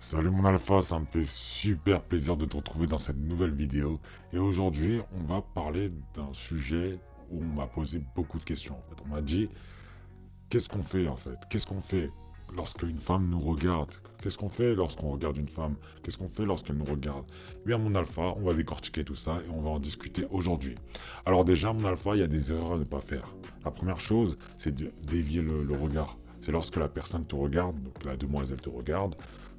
Salut mon alpha, ça me fait super plaisir de te retrouver dans cette nouvelle vidéo. Et aujourd'hui, on va parler d'un sujet où on m'a posé beaucoup de questions. En fait, on m'a dit, qu'est-ce qu'on fait en fait? Qu'est-ce qu'on fait lorsque une femme nous regarde? Qu'est-ce qu'on fait lorsqu'on regarde une femme? Qu'est-ce qu'on fait lorsqu'elle nous regarde? Eh bien mon alpha, on va décortiquer tout ça et on va en discuter aujourd'hui. Alors déjà, mon alpha, il y a des erreurs à ne pas faire. La première chose, c'est de dévier le regard. C'est lorsque la personne te regarde, donc la demoiselle te regarde,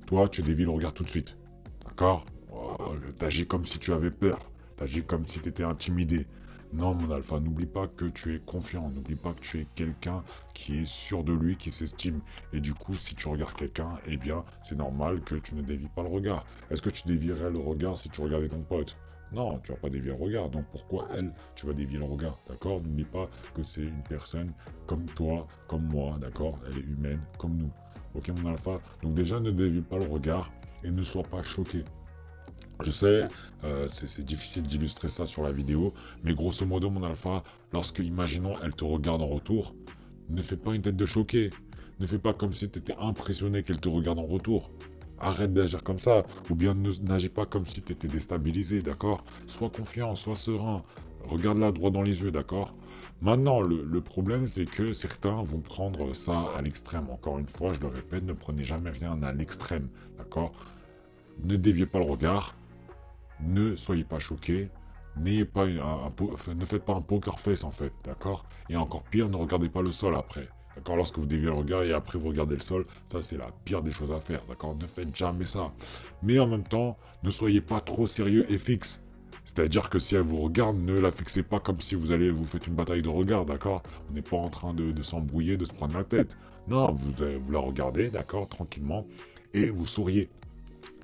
toi, tu dévies le regard tout de suite. D'accord? Oh, t'agis comme si tu avais peur. T'agis comme si tu étais intimidé. Non, mon alpha, n'oublie pas que tu es confiant. N'oublie pas que tu es quelqu'un qui est sûr de lui, qui s'estime. Et du coup, si tu regardes quelqu'un, eh bien, c'est normal que tu ne dévies pas le regard. Est-ce que tu dévierais le regard si tu regardais ton pote? Non, tu vas pas dévier le regard. Donc pourquoi elle, tu vas dévier le regard? D'accord? N'oublie pas que c'est une personne comme toi, comme moi. D'accord? Elle est humaine, comme nous. Ok, mon alpha? Donc déjà, ne dévie pas le regard et ne sois pas choqué. Je sais, c'est difficile d'illustrer ça sur la vidéo, mais grosso modo, mon alpha, lorsque, imaginons, elle te regarde en retour, ne fais pas une tête de choqué. Ne fais pas comme si tu étais impressionné qu'elle te regarde en retour. Arrête d'agir comme ça, ou bien n'agis pas comme si tu étais déstabilisé, d'accord? Sois confiant, sois serein, regarde-la droit dans les yeux, d'accord? Maintenant, le problème, c'est que certains vont prendre ça à l'extrême. Encore une fois, je le répète, ne prenez jamais rien à l'extrême, d'accord? Ne déviez pas le regard, ne soyez pas choqués, n'ayez pas enfin, ne faites pas un poker face en fait, d'accord? Et encore pire, ne regardez pas le sol après. D'accord, lorsque vous déviez le regard et après vous regardez le sol, ça c'est la pire des choses à faire, d'accord? Ne faites jamais ça. Mais en même temps, ne soyez pas trop sérieux et fixe. C'est-à-dire que si elle vous regarde, ne la fixez pas comme si vous allez vous faites une bataille de regard, d'accord? On n'est pas en train de s'embrouiller, de se prendre la tête. Non, vous la regardez, d'accord, tranquillement, et vous souriez.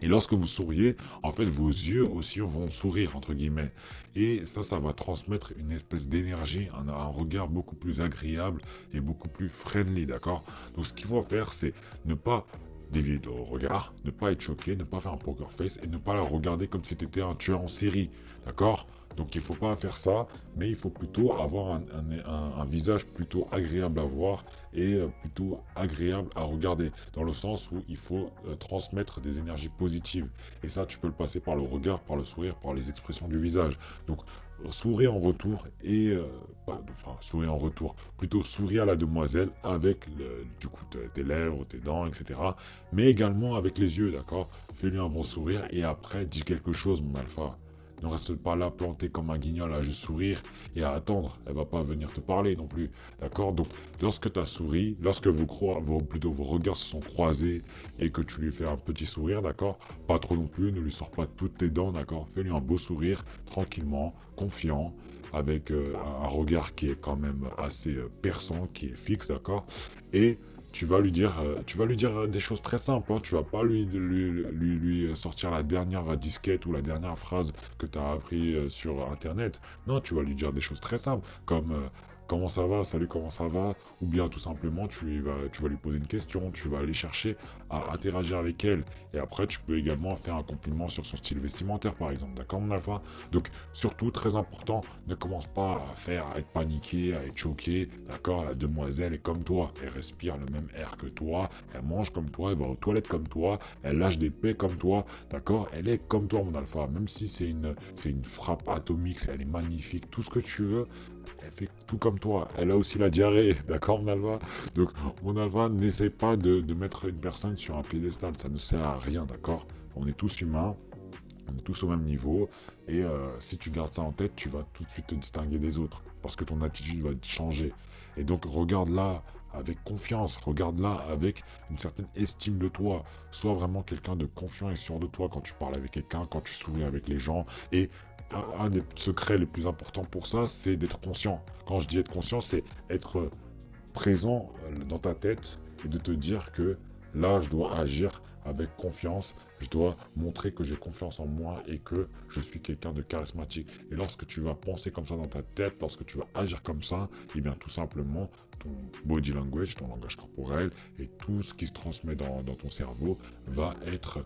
Et lorsque vous souriez, en fait, vos yeux aussi vont sourire, entre guillemets. Et ça va transmettre une espèce d'énergie, un regard beaucoup plus agréable et beaucoup plus friendly, d'accord? Donc, ce qu'il faut faire, c'est ne pas dévier le regard, ne pas être choqué, ne pas faire un poker face et ne pas la regarder comme si tu étais un tueur en série, d'accord? Donc il ne faut pas faire ça, mais il faut plutôt avoir un visage plutôt agréable à voir et plutôt agréable à regarder, dans le sens où il faut transmettre des énergies positives. Et ça, tu peux le passer par le regard, par le sourire, par les expressions du visage. Donc souris en retour et enfin souris en retour, plutôt souris à la demoiselle avec du coup tes lèvres, tes dents, etc. Mais également avec les yeux, d'accord? Fais-lui un bon sourire et après dis quelque chose, mon alpha. Ne reste pas là planté comme un guignol à juste sourire et à attendre. Elle va pas venir te parler non plus. D'accord? Donc, lorsque tu as souri, lorsque plutôt vos regards se sont croisés et que tu lui fais un petit sourire, d'accord? Pas trop non plus, ne lui sors pas toutes tes dents, d'accord? Fais-lui un beau sourire, tranquillement, confiant, avec un regard qui est quand même assez perçant, qui est fixe, d'accord? Et tu vas lui dire des choses très simples. Hein. Tu vas pas lui sortir la dernière disquette ou la dernière phrase que tu as appris sur Internet. Non, tu vas lui dire des choses très simples, comme comment ça va, salut, comment ça va, ou bien tout simplement tu vas lui poser une question, tu vas aller chercher à interagir avec elle. Et après, tu peux également faire un compliment sur son style vestimentaire, par exemple. D'accord, mon alpha? Donc, surtout, très important, ne commence pas à être paniqué, à être choqué. D'accord, la demoiselle est comme toi. Elle respire le même air que toi. Elle mange comme toi. Elle va aux toilettes comme toi. Elle lâche des paix comme toi. D'accord, elle est comme toi, mon alpha. Même si c'est une frappe atomique, elle est magnifique, tout ce que tu veux. Elle fait tout comme toi. Elle a aussi la diarrhée. D'accord, mon alpha? Donc, mon alpha, n'essaie pas de mettre une personne sur un piédestal. Ça ne sert à rien. D'accord? On est tous humains. On est tous au même niveau. Et si tu gardes ça en tête, tu vas tout de suite te distinguer des autres. Parce que ton attitude va changer. Et donc, regarde-la avec confiance. Regarde-la avec une certaine estime de toi. Sois vraiment quelqu'un de confiant et sûr de toi quand tu parles avec quelqu'un, quand tu souris avec les gens. Et un des secrets les plus importants pour ça, c'est d'être conscient. Quand je dis être conscient, c'est être présent dans ta tête et de te dire que là, je dois agir avec confiance, je dois montrer que j'ai confiance en moi et que je suis quelqu'un de charismatique. Et lorsque tu vas penser comme ça dans ta tête, lorsque tu vas agir comme ça, et bien tout simplement, ton body language, ton langage corporel et tout ce qui se transmet dans ton cerveau va être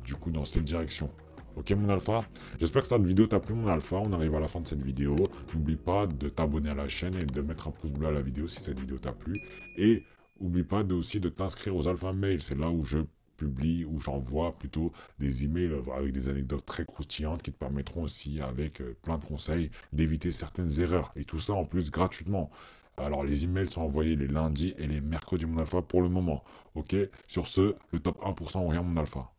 du coup dans cette direction. Ok mon alpha? J'espère que cette vidéo t'a plu mon alpha. On arrive à la fin de cette vidéo. N'oublie pas de t'abonner à la chaîne et de mettre un pouce bleu à la vidéo si cette vidéo t'a plu. Et n'oublie pas aussi de t'inscrire aux alpha mails. C'est là où je publie ou j'envoie plutôt des emails avec des anecdotes très croustillantes qui te permettront aussi, avec plein de conseils, d'éviter certaines erreurs. Et tout ça en plus gratuitement. Alors les emails sont envoyés les lundis et les mercredis mon alpha pour le moment. Ok? Sur ce, le top 1% ou rien mon alpha.